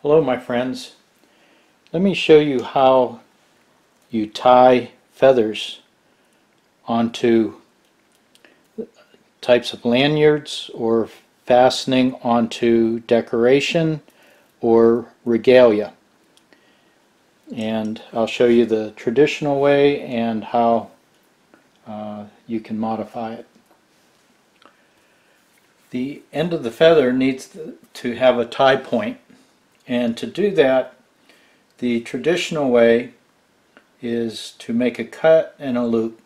Hello my friends. Let me show you how you tie feathers onto types of lanyards or fastening onto decoration or regalia. And I'll show you the traditional way and how you can modify it. The end of the feather needs to have a tie point, and to do that the traditional way is to make a cut and a loop,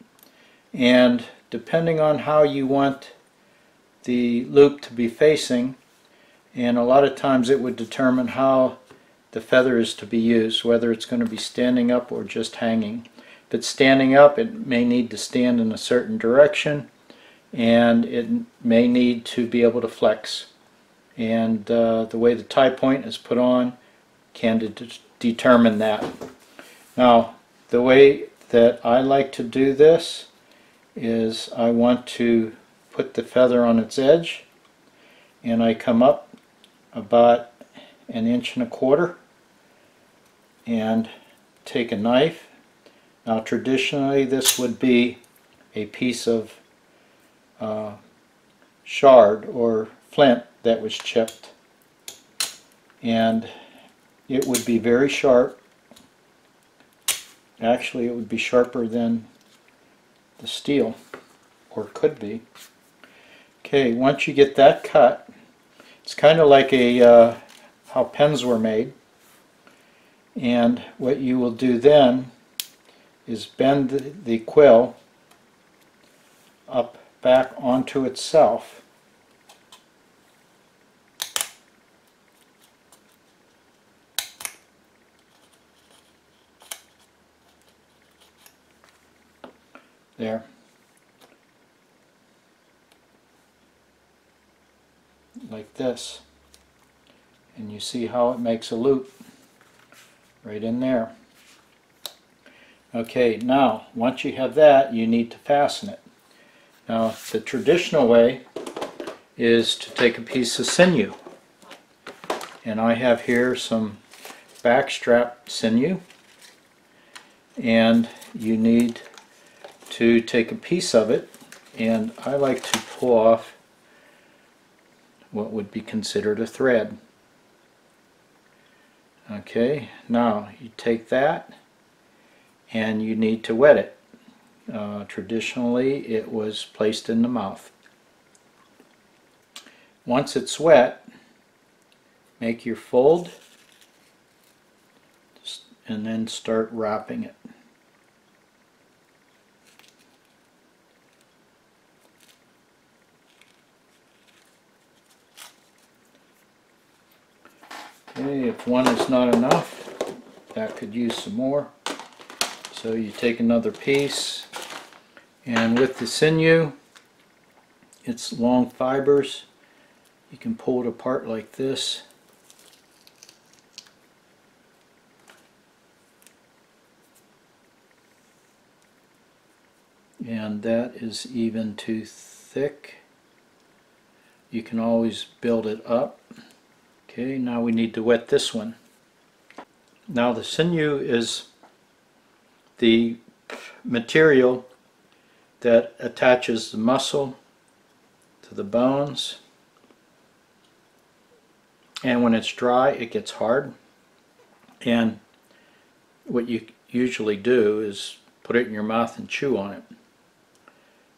and depending on how you want the loop to be facing, and a lot of times it would determine how the feather is to be used, whether it's going to be standing up or just hanging. If it's standing up, it may need to stand in a certain direction, and it may need to be able to flex, and the way the tie point is put on can determine that. Now, the way that I like to do this is I want to put the feather on its edge, and I come up about 1.25 inches and take a knife. Now traditionally this would be a piece of shard or flint that was chipped, and it would be very sharp. Actually, it would be sharper than the steel, or could be. Okay, once you get that cut, it's kind of like a how pens were made, and what you will do then is bend the quill up back onto itself, there, like this, and you see how it makes a loop right in there. Okay, now once you have that, you need to fasten it. Now the traditional way is to take a piece of sinew, and I have here some backstrap sinew, and you need to take a piece of it, and I like to pull off what would be considered a thread. Okay, now you take that and you need to wet it. Traditionally it was placed in the mouth. Once it's wet, make your fold and then start wrapping it. Okay, if one is not enough, that could use some more. So you take another piece, and with the sinew, it's long fibers. You can pull it apart like this. And that is even too thick. You can always build it up. Okay, now we need to wet this one. Now the sinew is the material that attaches the muscle to the bones, and when it's dry it gets hard, and what you usually do is put it in your mouth and chew on it,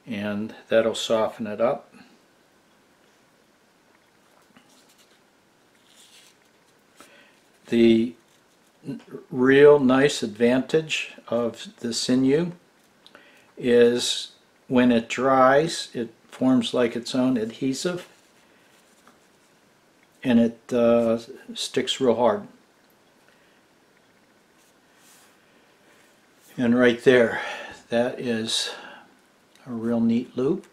and that'll soften it up. The real nice advantage of the sinew is when it dries, it forms like its own adhesive, and it sticks real hard. And right there, that is a real neat loop.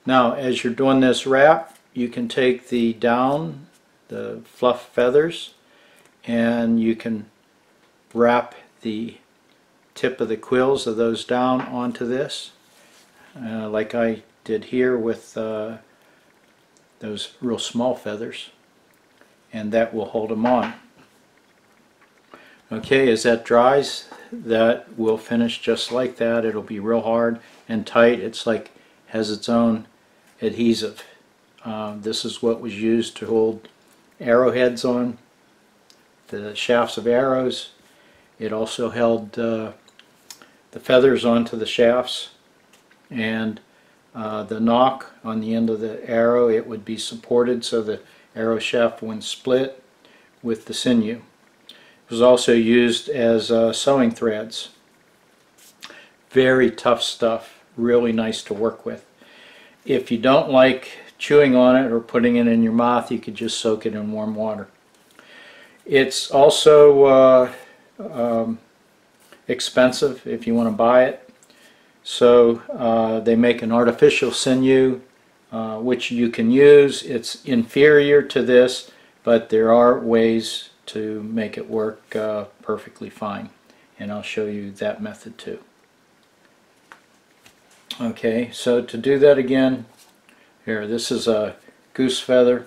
Now as you're doing this wrap, you can take the down, the fluff feathers, and you can wrap the tip of the quills of those down onto this, like I did here with those real small feathers, and that will hold them on. Okay, as that dries, that will finish just like that. It'll be real hard and tight. It's like has its own adhesive. This is what was used to hold arrowheads on the shafts of arrows. It also held the feathers onto the shafts, and the nock on the end of the arrow, it would be supported so the arrow shaft wouldn't split with the sinew. It was also used as sewing threads. Very tough stuff, really nice to work with. If you don't like chewing on it or putting it in your mouth, you could just soak it in warm water. It's also expensive if you want to buy it. So they make an artificial sinew which you can use. It's inferior to this, but there are ways to make it work perfectly fine, and I'll show you that method too. Okay, so to do that again, here, this is a goose feather,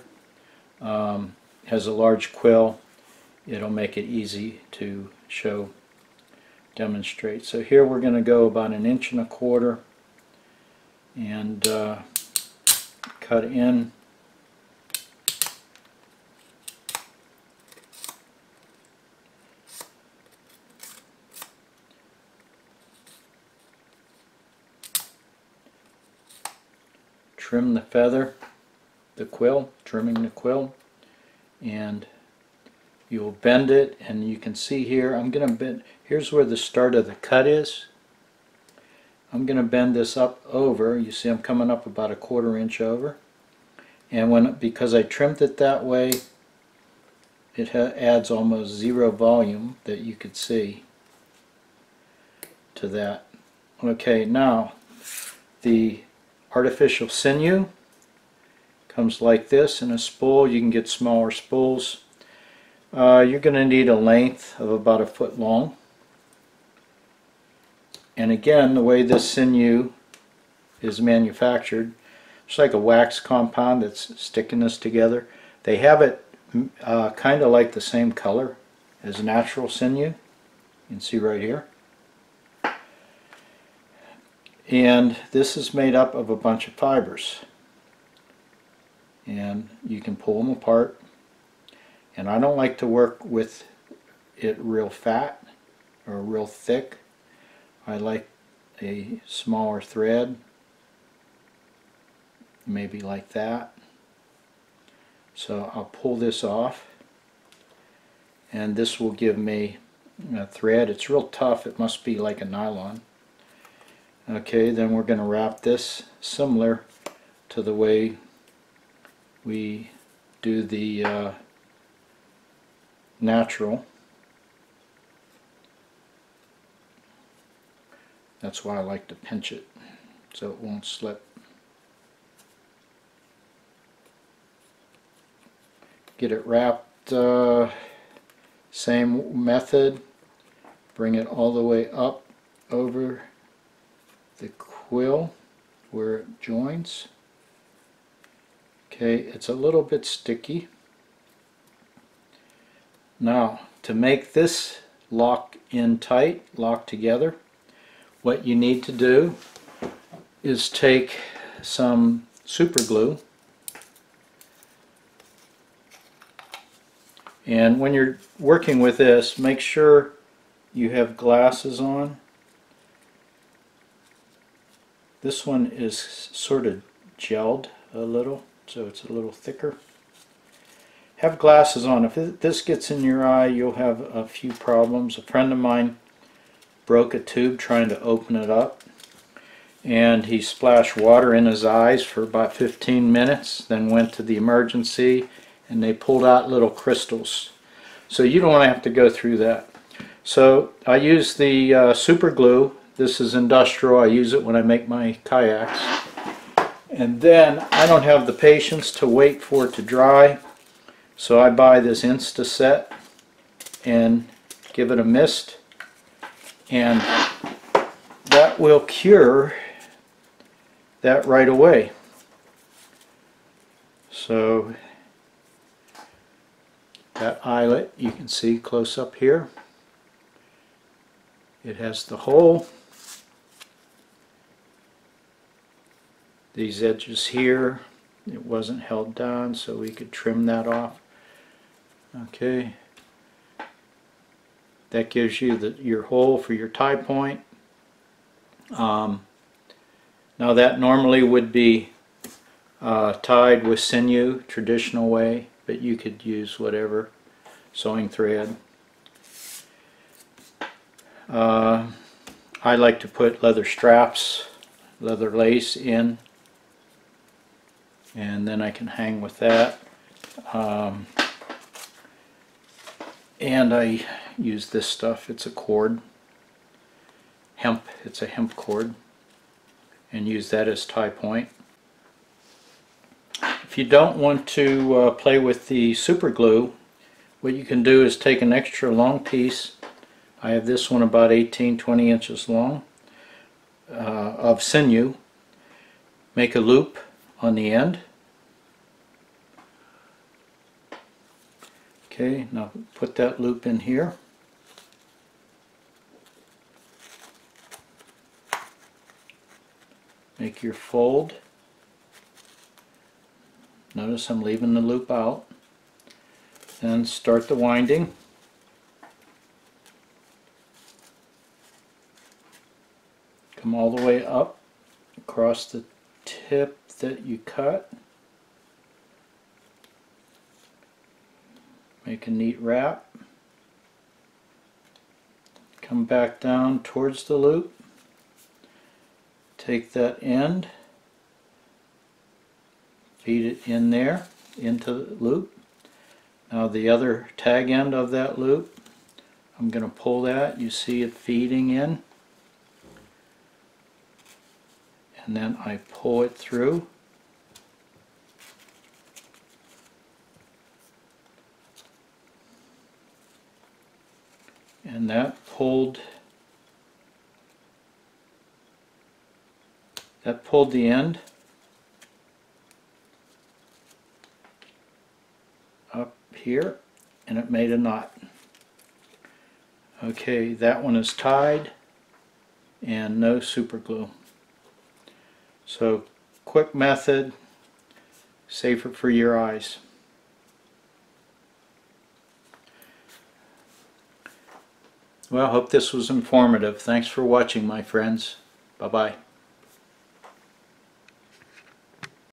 has a large quill. It'll make it easy to demonstrate. So here we're going to go about 1.25 inches and cut in. Trim the feather, the quill, trimming the quill, and you'll bend it, and you can see here, I'm going to bend, here's where the start of the cut is. I'm going to bend this up over, you see I'm coming up about 1/4 inch over, and because I trimmed it that way, it adds almost zero volume that you could see to that. Okay, now the artificial sinew comes like this in a spool. You can get smaller spools. You're going to need a length of about 1 foot long. And again, the way this sinew is manufactured, it's like a wax compound that's sticking this together. They have it kind of like the same color as natural sinew. You can see right here. And this is made up of a bunch of fibers. And you can pull them apart. And I don't like to work with it real fat or real thick. I like a smaller thread, maybe like that. So I'll pull this off, and this will give me a thread. It's real tough. It must be like a nylon. Okay, then we're going to wrap this similar to the way we do the natural. That's why I like to pinch it so it won't slip. Get it wrapped, same method. Bring it all the way up over the quill where it joins. Okay, it's a little bit sticky. Now, to make this lock in tight, lock together, what you need to do is take some super glue, and when you're working with this, make sure you have glasses on. This one is sort of gelled a little, so it's a little thicker. Have glasses on. If this gets in your eye, you'll have a few problems. A friend of mine broke a tube trying to open it up, and he splashed water in his eyes for about 15 minutes, then went to the emergency, and they pulled out little crystals. So you don't want to have to go through that. So I use the super glue. This is industrial. I use it when I make my kayaks. And then I don't have the patience to wait for it to dry, so I buy this Insta set and give it a mist, and that will cure that right away. So that eyelet you can see close up here. It has the hole, these edges here, it wasn't held down so we could trim that off. Okay, that gives you your hole for your tie point. Now that normally would be tied with sinew, traditional way, but you could use whatever, sewing thread. I like to put leather straps, leather lace in, and then I can hang with that. And I use this stuff, it's a cord, hemp, it's a hemp cord, and use that as tie point. If you don't want to play with the super glue, what you can do is take an extra long piece. I have this one about 18-20 inches long of sinew. Make a loop on the end. Okay, now put that loop in here. Make your fold. Notice I'm leaving the loop out. Then start the winding. Come all the way up across the tip that you cut. Make a neat wrap. Come back down towards the loop. Take that end, feed it in there, into the loop. Now the other tag end of that loop, I'm going to pull that. You see it feeding in. And then I pull it through. And that pulled the end up here, and it made a knot. Okay, that one is tied and no super glue. So quick method, safer for your eyes. Well, I hope this was informative. Thanks for watching, my friends. Bye-bye.